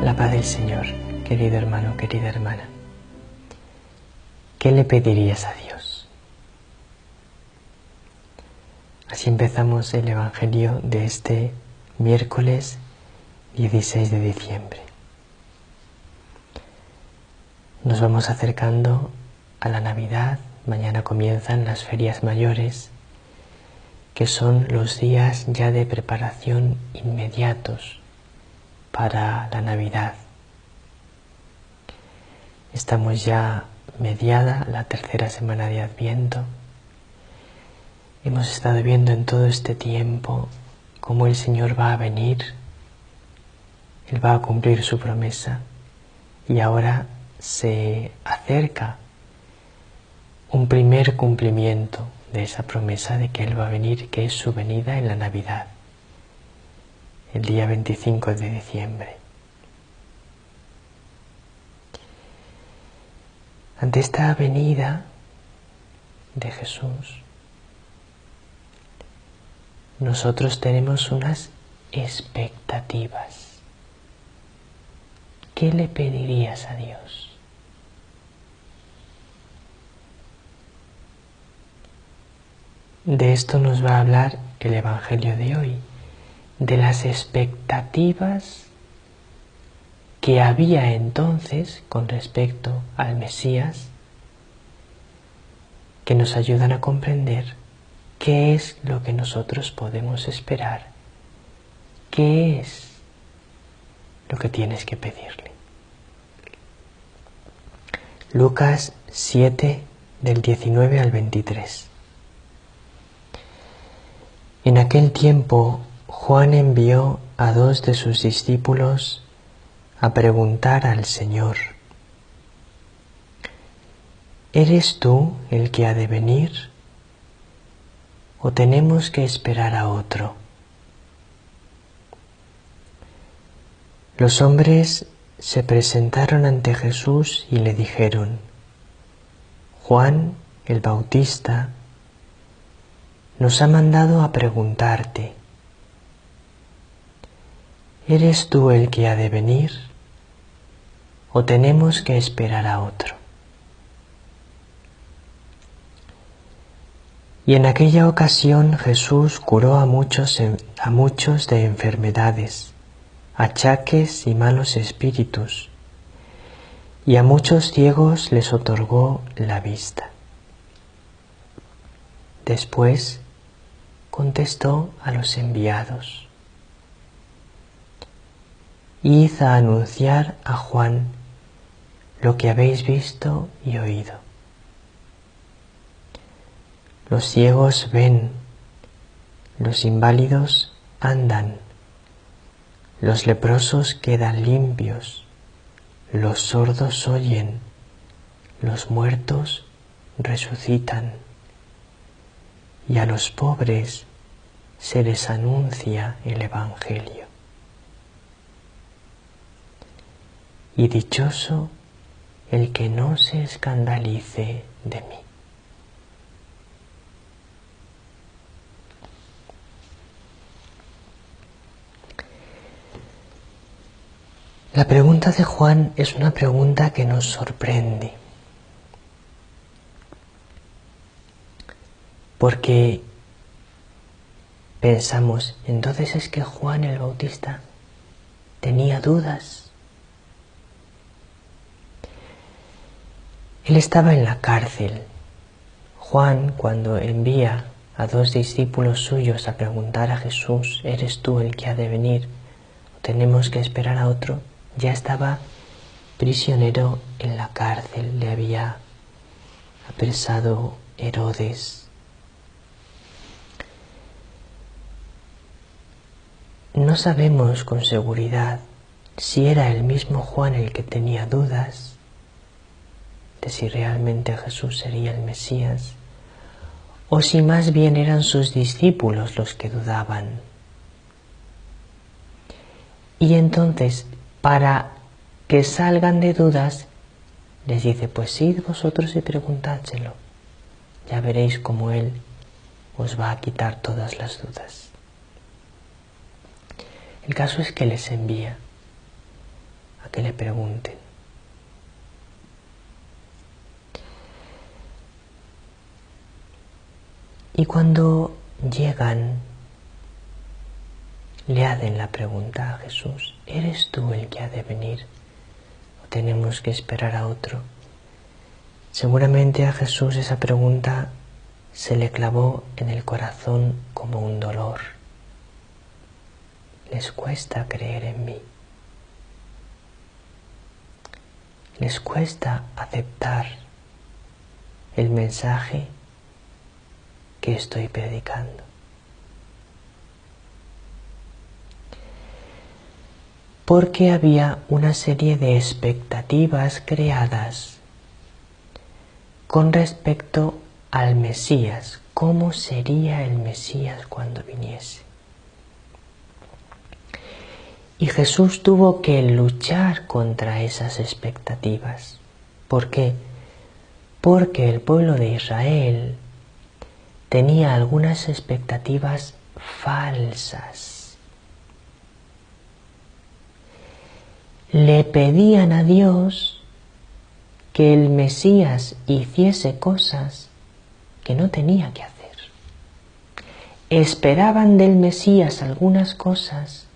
La paz del Señor, querido hermano, querida hermana. ¿Qué le pedirías a Dios? Así empezamos el Evangelio de este miércoles 16 de diciembre. Nos vamos acercando a la Navidad. Mañana comienzan las ferias mayores, que son los días ya de preparación inmediatos para la Navidad. Estamos ya mediada la tercera semana de Adviento. Hemos estado viendo en todo este tiempo cómo el Señor va a venir, Él va a cumplir su promesa y ahora se acerca un primer cumplimiento de esa promesa de que Él va a venir, que es su venida en la Navidad, el día 25 de diciembre. Ante esta venida de Jesús, nosotros tenemos unas expectativas. ¿Qué le pedirías a Dios? De esto nos va a hablar el Evangelio de hoy, de las expectativas que había entonces con respecto al Mesías, que nos ayudan a comprender qué es lo que nosotros podemos esperar, qué es lo que tienes que pedirle. Lucas 7, del 19 al 23. En aquel tiempo, Juan envió a 2 de sus discípulos a preguntar al Señor: ¿eres tú el que ha de venir, o tenemos que esperar a otro? Los hombres se presentaron ante Jesús y le dijeron: Juan el Bautista nos ha mandado a preguntarte: ¿eres tú el que ha de venir, o tenemos que esperar a otro? Y en aquella ocasión Jesús curó a muchos de enfermedades, achaques y malos espíritus, y a muchos ciegos les otorgó la vista. Después contestó a los enviados: id a anunciar a Juan lo que habéis visto y oído. Los ciegos ven, los inválidos andan, los leprosos quedan limpios, los sordos oyen, los muertos resucitan, y a los pobres se les anuncia el Evangelio. Y dichoso el que no se escandalice de mí. La pregunta de Juan es una pregunta que nos sorprende, porque pensamos, entonces es que Juan el Bautista tenía dudas. Él estaba en la cárcel. Juan, cuando envía a 2 discípulos suyos a preguntar a Jesús: ¿eres tú el que ha de venir, o tenemos que esperar a otro?, ya estaba prisionero en la cárcel, le había apresado Herodes. No sabemos con seguridad si era el mismo Juan el que tenía dudas de si realmente Jesús sería el Mesías, o si más bien eran sus discípulos los que dudaban. Y entonces, para que salgan de dudas, les dice: pues id vosotros y preguntádselo, ya veréis cómo Él os va a quitar todas las dudas. El caso es que les envía a que le pregunten. Y cuando llegan, le hacen la pregunta a Jesús: ¿eres tú el que ha de venir o tenemos que esperar a otro? Seguramente a Jesús esa pregunta se le clavó en el corazón como un dolor. Les cuesta creer en mí. Les cuesta aceptar el mensaje que estoy predicando. Porque había una serie de expectativas creadas con respecto al Mesías. ¿Cómo sería el Mesías cuando viniese? Y Jesús tuvo que luchar contra esas expectativas. ¿Por qué? Porque el pueblo de Israel tenía algunas expectativas falsas. Le pedían a Dios que el Mesías hiciese cosas que no tenía que hacer. Esperaban del Mesías algunas cosas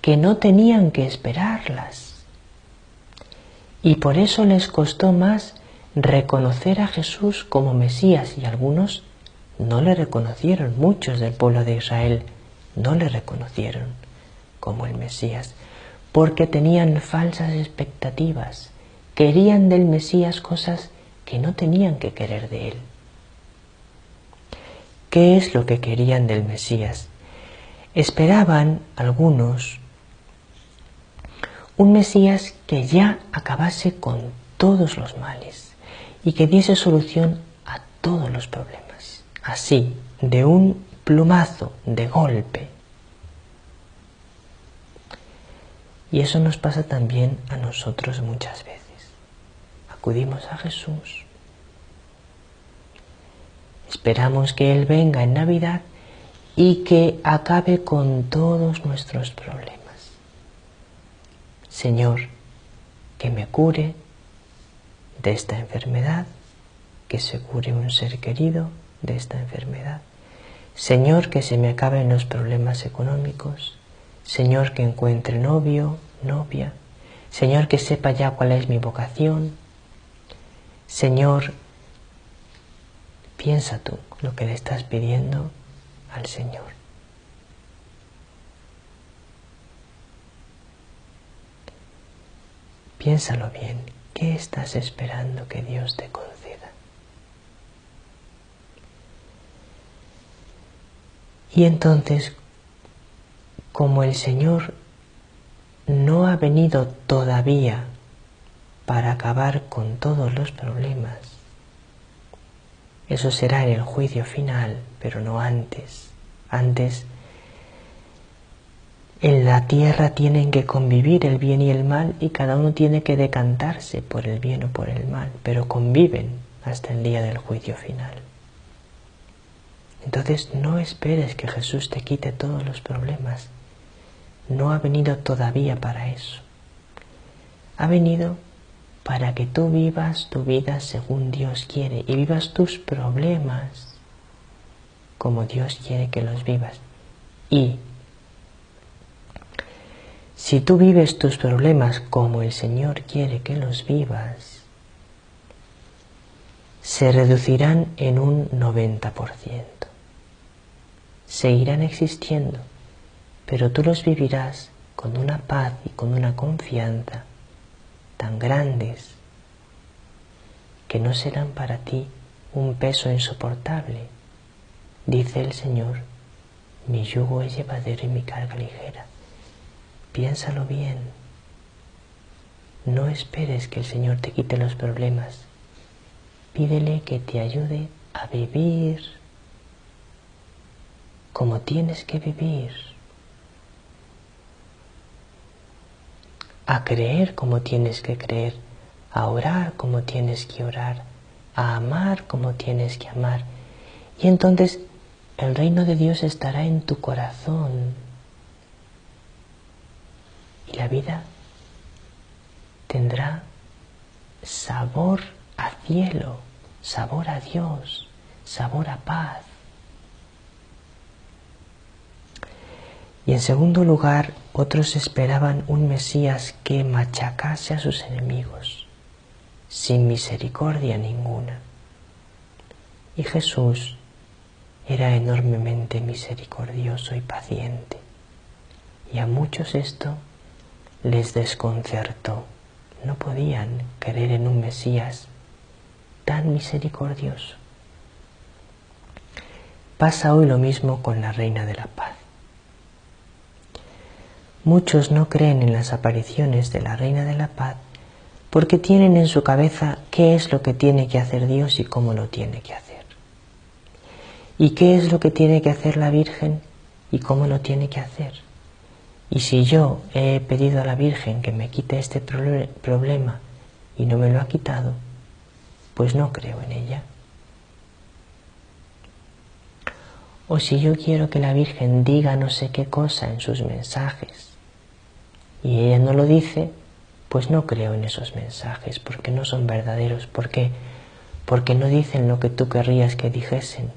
que no tenían que esperarlas. Y por eso les costó más reconocer a Jesús como Mesías, y algunos no le reconocieron. Muchos del pueblo de Israel no le reconocieron como el Mesías, porque tenían falsas expectativas. Querían del Mesías cosas que no tenían que querer de él. ¿Qué es lo que querían del Mesías? Esperaban algunos un Mesías que ya acabase con todos los males y que diese solución a todos los problemas. Así, de un plumazo, de golpe. Y eso nos pasa también a nosotros muchas veces. Acudimos a Jesús. Esperamos que Él venga en Navidad y que acabe con todos nuestros problemas. Señor, que me cure de esta enfermedad, que se cure un ser querido de esta enfermedad. Señor, que se me acaben los problemas económicos. Señor, que encuentre novio, novia. Señor, que sepa ya cuál es mi vocación. Señor, piensa tú lo que le estás pidiendo al Señor. Piénsalo bien. ¿Qué estás esperando que Dios te conceda? Y entonces, como el Señor no ha venido todavía para acabar con todos los problemas, eso será en el juicio final, pero no antes. Antes, en la tierra tienen que convivir el bien y el mal y cada uno tiene que decantarse por el bien o por el mal, pero conviven hasta el día del juicio final. Entonces no esperes que Jesús te quite todos los problemas. No ha venido todavía para eso. Ha venido para que tú vivas tu vida según Dios quiere y vivas tus problemas como Dios quiere que los vivas. Y si tú vives tus problemas como el Señor quiere que los vivas, se reducirán en un 90%. Seguirán existiendo, pero tú los vivirás con una paz y con una confianza tan grandes que no serán para ti un peso insoportable. Dice el Señor, mi yugo es llevadero y mi carga ligera. Piénsalo bien. No esperes que el Señor te quite los problemas. Pídele que te ayude a vivir como tienes que vivir, a creer como tienes que creer, a orar como tienes que orar, a amar como tienes que amar. Y entonces el reino de Dios estará en tu corazón y la vida tendrá sabor a cielo, sabor a Dios, sabor a paz. Y en segundo lugar, otros esperaban un Mesías que machacase a sus enemigos, sin misericordia ninguna. Y Jesús era enormemente misericordioso y paciente, y a muchos esto les desconcertó. No podían creer en un Mesías tan misericordioso. Pasa hoy lo mismo con la Reina de la Paz. Muchos no creen en las apariciones de la Reina de la Paz porque tienen en su cabeza qué es lo que tiene que hacer Dios y cómo lo tiene que hacer. Y qué es lo que tiene que hacer la Virgen y cómo lo tiene que hacer. Y si yo he pedido a la Virgen que me quite este problema y no me lo ha quitado, pues no creo en ella. O si yo quiero que la Virgen diga no sé qué cosa en sus mensajes y ella no lo dice, pues no creo en esos mensajes porque no son verdaderos. ¿Por qué? Porque no dicen lo que tú querrías que dijesen.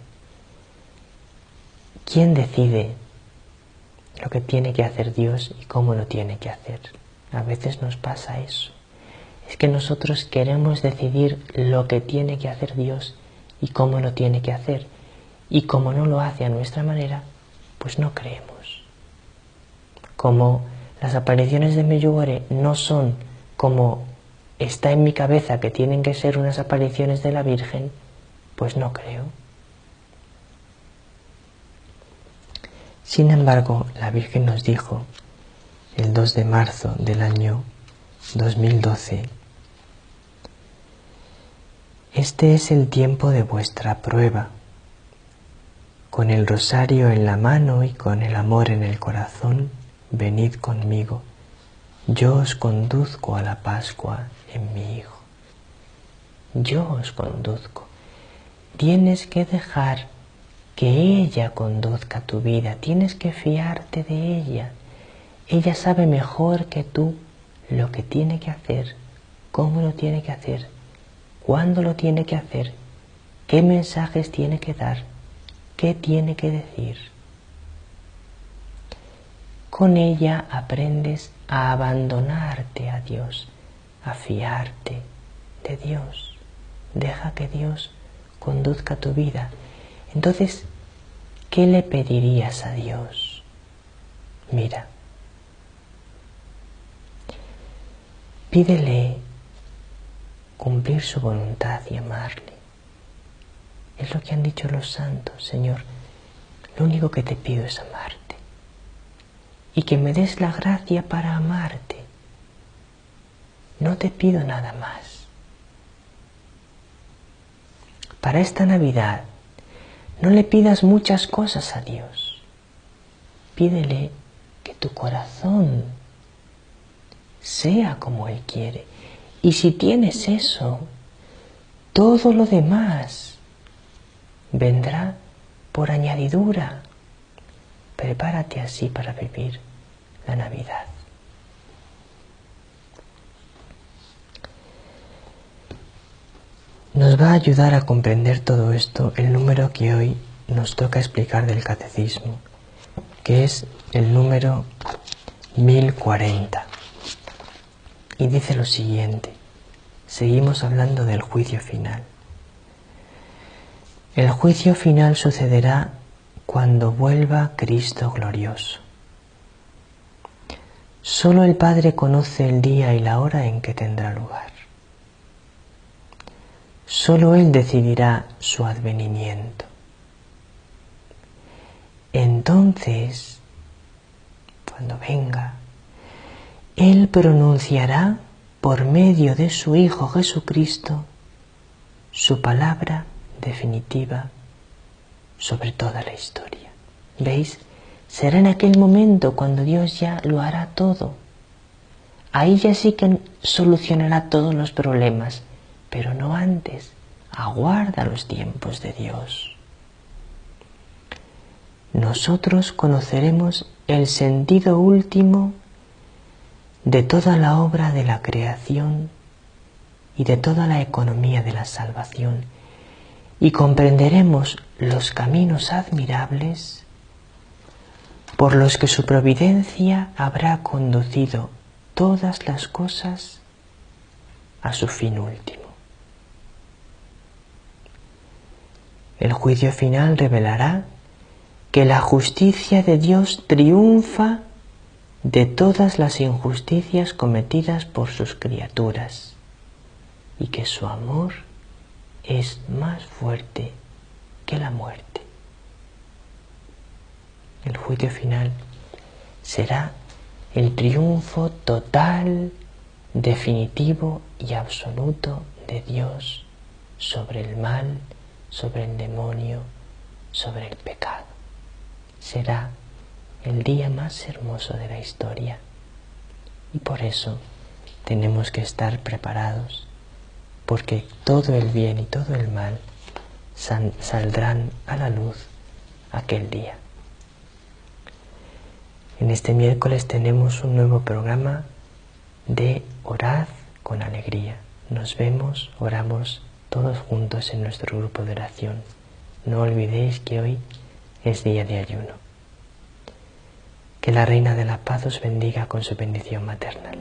¿Quién decide lo que tiene que hacer Dios y cómo lo tiene que hacer? A veces nos pasa eso. Es que nosotros queremos decidir lo que tiene que hacer Dios y cómo lo tiene que hacer. Y como no lo hace a nuestra manera, pues no creemos. Como las apariciones de Medjugorje no son como está en mi cabeza que tienen que ser unas apariciones de la Virgen, pues no creo. Sin embargo, la Virgen nos dijo el 2 de marzo del año 2012: este es el tiempo de vuestra prueba. Con el rosario en la mano y con el amor en el corazón, venid conmigo. Yo os conduzco a la Pascua en mi Hijo. Yo os conduzco. Tienes que dejar que ella conduzca tu vida. Tienes que fiarte de ella. Ella sabe mejor que tú lo que tiene que hacer, cómo lo tiene que hacer, cuándo lo tiene que hacer, qué mensajes tiene que dar, qué tiene que decir. Con ella aprendes a abandonarte a Dios, a fiarte de Dios. Deja que Dios conduzca tu vida. Entonces, ¿qué le pedirías a Dios? Mira, pídele cumplir su voluntad y amarle. Es lo que han dicho los santos: Señor, lo único que te pido es amarte y que me des la gracia para amarte. No te pido nada más. Para esta Navidad no le pidas muchas cosas a Dios. Pídele que tu corazón sea como Él quiere. Y si tienes eso, todo lo demás vendrá por añadidura. Prepárate así para vivir la Navidad. Nos va a ayudar a comprender todo esto el número que hoy nos toca explicar del Catecismo, que es el número 1040. Y dice lo siguiente: seguimos hablando del juicio final. El juicio final sucederá cuando vuelva Cristo glorioso. Solo el Padre conoce el día y la hora en que tendrá lugar. Solo Él decidirá su advenimiento. Entonces, cuando venga, Él pronunciará por medio de su Hijo Jesucristo su palabra definitiva sobre toda la historia. ¿Veis? Será en aquel momento cuando Dios ya lo hará todo. Ahí ya sí que solucionará todos los problemas, pero no antes. Aguarda los tiempos de Dios. Nosotros conoceremos el sentido último de toda la obra de la creación y de toda la economía de la salvación, y comprenderemos los caminos admirables por los que su providencia habrá conducido todas las cosas a su fin último. El juicio final revelará que la justicia de Dios triunfa de todas las injusticias cometidas por sus criaturas y que su amor es más fuerte que la muerte. El juicio final será el triunfo total, definitivo y absoluto de Dios sobre el mal, sobre el demonio, sobre el pecado. Será el día más hermoso de la historia y por eso tenemos que estar preparados, porque todo el bien y todo el mal saldrán a la luz aquel día. En este miércoles tenemos un nuevo programa de Orad con Alegría. Nos vemos, oramos todos juntos en nuestro grupo de oración. No olvidéis que hoy es día de ayuno. Que la Reina de la Paz os bendiga con su bendición maternal.